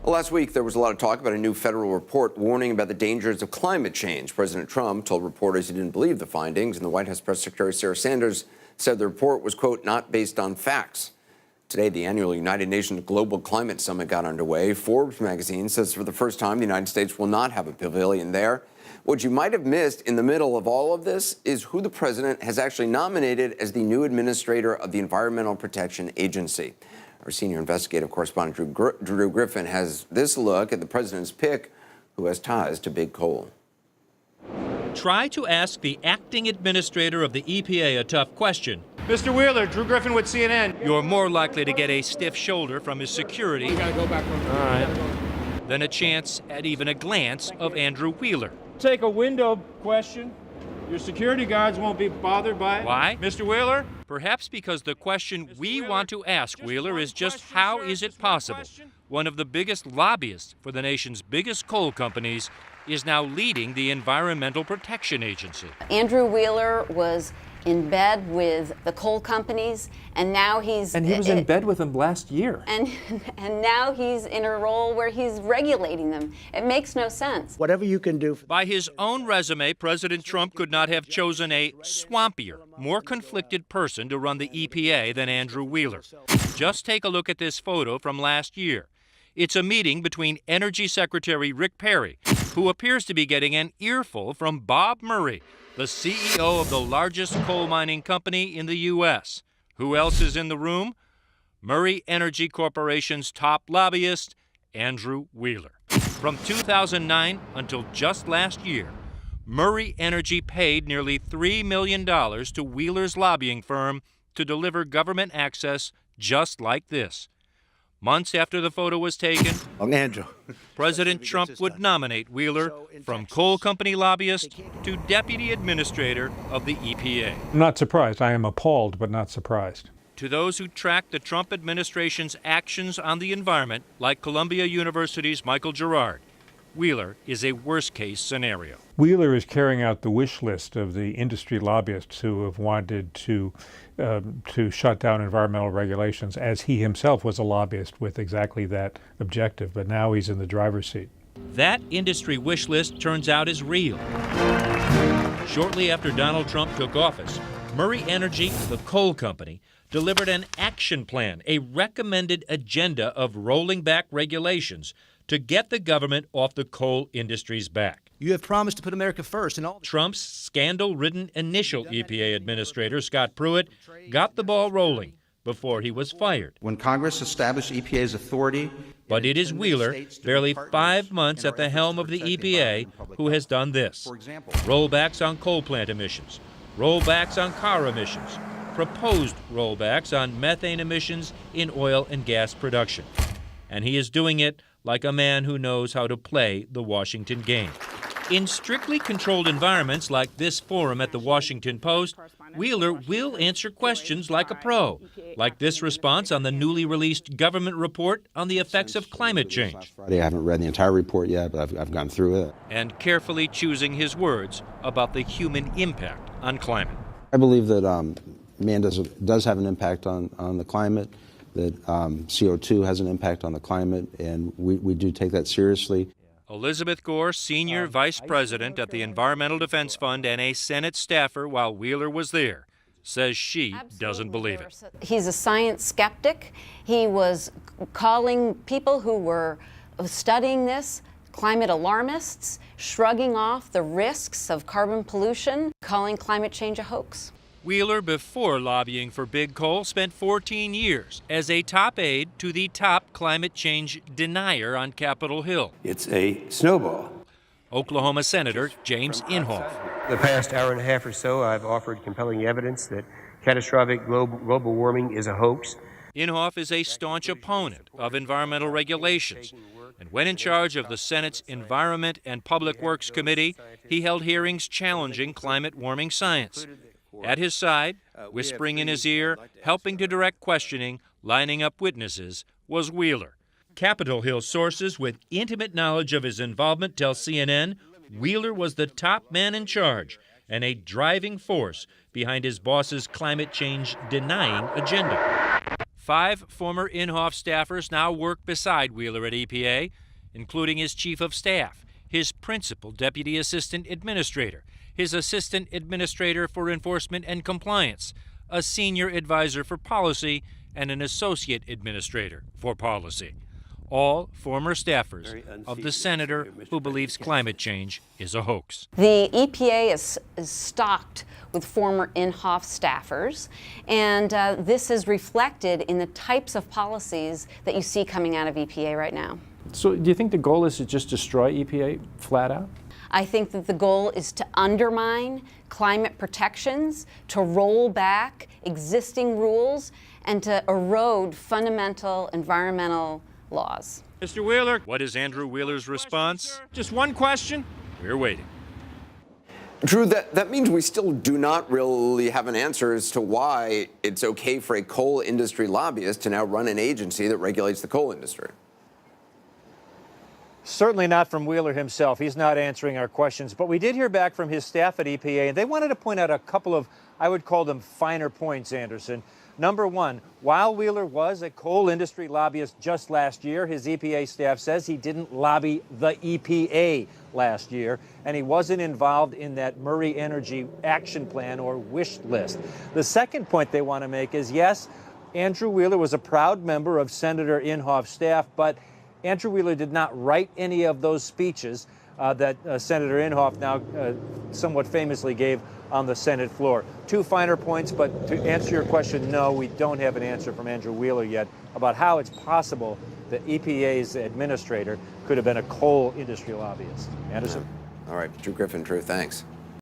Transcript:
Well, last week, there was a lot of talk about a new federal report warning about the dangers of climate change. President Trump told reporters he didn't believe the findings, and the White House Press Secretary Sarah Sanders said the report was, quote, not based on facts. Today, the annual United Nations Global Climate Summit got underway. Forbes magazine says for the first time, the United States will not have a pavilion there. What you might have missed in the middle of all of this is who the president has actually nominated as the new administrator of the Environmental Protection Agency. Our senior investigative correspondent, Drew Griffin, has this look at the president's pick, who has ties to big coal. Try to ask the acting administrator of the EPA a tough question. Mr. Wheeler, Drew Griffin with CNN. You're more likely to get a stiff shoulder from his security We gotta go back from all right, than a chance at even a glance of Andrew Wheeler. Take a window question. Your security guards won't be bothered by it. Why? Mr. Wheeler? Perhaps because the question we want to ask Wheeler is just how is it possible one of the biggest lobbyists for the nation's biggest coal companies is now leading the Environmental Protection Agency. Andrew Wheeler was in bed with the coal companies, and now he's... And he was in bed with them last year. And now he's in a role where he's regulating them. It makes no sense. Whatever you can do. By his own resume, President Trump could not have chosen a swampier, more conflicted person to run the EPA than Andrew Wheeler. Just take a look at this photo from last year. It's a meeting between Energy Secretary Rick Perry, who appears to be getting an earful from Bob Murray, the CEO of the largest coal mining company in the U.S. Who else is in the room? Murray Energy Corporation's top lobbyist, Andrew Wheeler. From 2009 until just last year, Murray Energy paid nearly $3 million to Wheeler's lobbying firm to deliver government access just like this. Months after the photo was taken, Andrew. President Trump would nominate Wheeler from coal company lobbyist to deputy administrator of the EPA. I'm not surprised. I am appalled, but not surprised. To those who track the Trump administration's actions on the environment, like Columbia University's Michael Girard, Wheeler is a worst-case scenario. Wheeler is carrying out the wish list of the industry lobbyists who have wanted to shut down environmental regulations, as he himself was a lobbyist with exactly that objective, but now he's in the driver's seat. That industry wish list turns out is real. Shortly after Donald Trump took office, Murray Energy, the coal company, delivered an action plan, a recommended agenda of rolling back regulations to get the government off the coal industry's back. You have promised to put America first in all. Trump's scandal-ridden initial EPA administrator, Scott Pruitt, got the ball rolling before he was fired. When Congress established EPA's authority... But it is Wheeler, barely 5 months at the helm of the EPA, who has done this. Rollbacks on coal plant emissions, rollbacks on car emissions, proposed rollbacks on methane emissions in oil and gas production. And he is doing it like a man who knows how to play the Washington game. In strictly controlled environments like this forum at the Washington Post, Wheeler will answer questions like a pro, like this response on the newly released government report on the effects of climate change. Friday, I haven't read the entire report yet, but I've gone through it. And carefully choosing his words about the human impact on climate. I believe that man does have an impact on the climate, that CO2 has an impact on the climate, and we do take that seriously. Elizabeth Gore, senior vice president at the Environmental Defense Fund and a Senate staffer while Wheeler was there, says she doesn't believe it. He's a science skeptic. He was calling people who were studying this climate alarmists, shrugging off the risks of carbon pollution, calling climate change a hoax. Wheeler, before lobbying for big coal, spent 14 years as a top aide to the top climate change denier on Capitol Hill. It's a snowball. Oklahoma Senator James Inhofe. The past hour and a half or so, I've offered compelling evidence that catastrophic global warming is a hoax. Inhofe is a staunch opponent of environmental regulations, and when in charge of the Senate's Environment and Public Works Committee, he held hearings challenging climate warming science. At his side, whispering in his ear, helping to direct questioning, lining up witnesses, was Wheeler. Capitol Hill sources with intimate knowledge of his involvement tell CNN Wheeler was the top man in charge and a driving force behind his boss's climate change denying agenda. 5 former Inhofe staffers now work beside Wheeler at EPA, including his chief of staff, his principal deputy assistant administrator, his assistant administrator for enforcement and compliance, a senior advisor for policy, and an associate administrator for policy. All former staffers of the senator who believes climate change is a hoax. The EPA is stocked with former Inhofe staffers, and this is reflected in the types of policies that you see coming out of EPA right now. So do you think the goal is to just destroy EPA flat out? I think that the goal is to undermine climate protections, to roll back existing rules, and to erode fundamental environmental laws. Mr. Wheeler. What is Andrew Wheeler's response? Just one question. We're waiting. Drew, that means we still do not really have an answer as to why it's okay for a coal industry lobbyist to now run an agency that regulates the coal industry. Certainly not from Wheeler himself. He's not answering our questions. But we did hear back from his staff at EPA, and they wanted to point out a couple of, I would call them finer points, Anderson. Number one, while Wheeler was a coal industry lobbyist just last year, his EPA staff says he didn't lobby the EPA last year, and he wasn't involved in that Murray Energy Action Plan or wish list. The second point they want to make is, yes, Andrew Wheeler was a proud member of Senator Inhofe's staff, but Andrew Wheeler did not write any of those speeches that Senator Inhofe now somewhat famously gave on the Senate floor. Two finer points, but to answer your question, no, we don't have an answer from Andrew Wheeler yet about how it's possible that EPA's administrator could have been a coal industry lobbyist. Anderson? All right, Drew Griffin. Drew, thanks.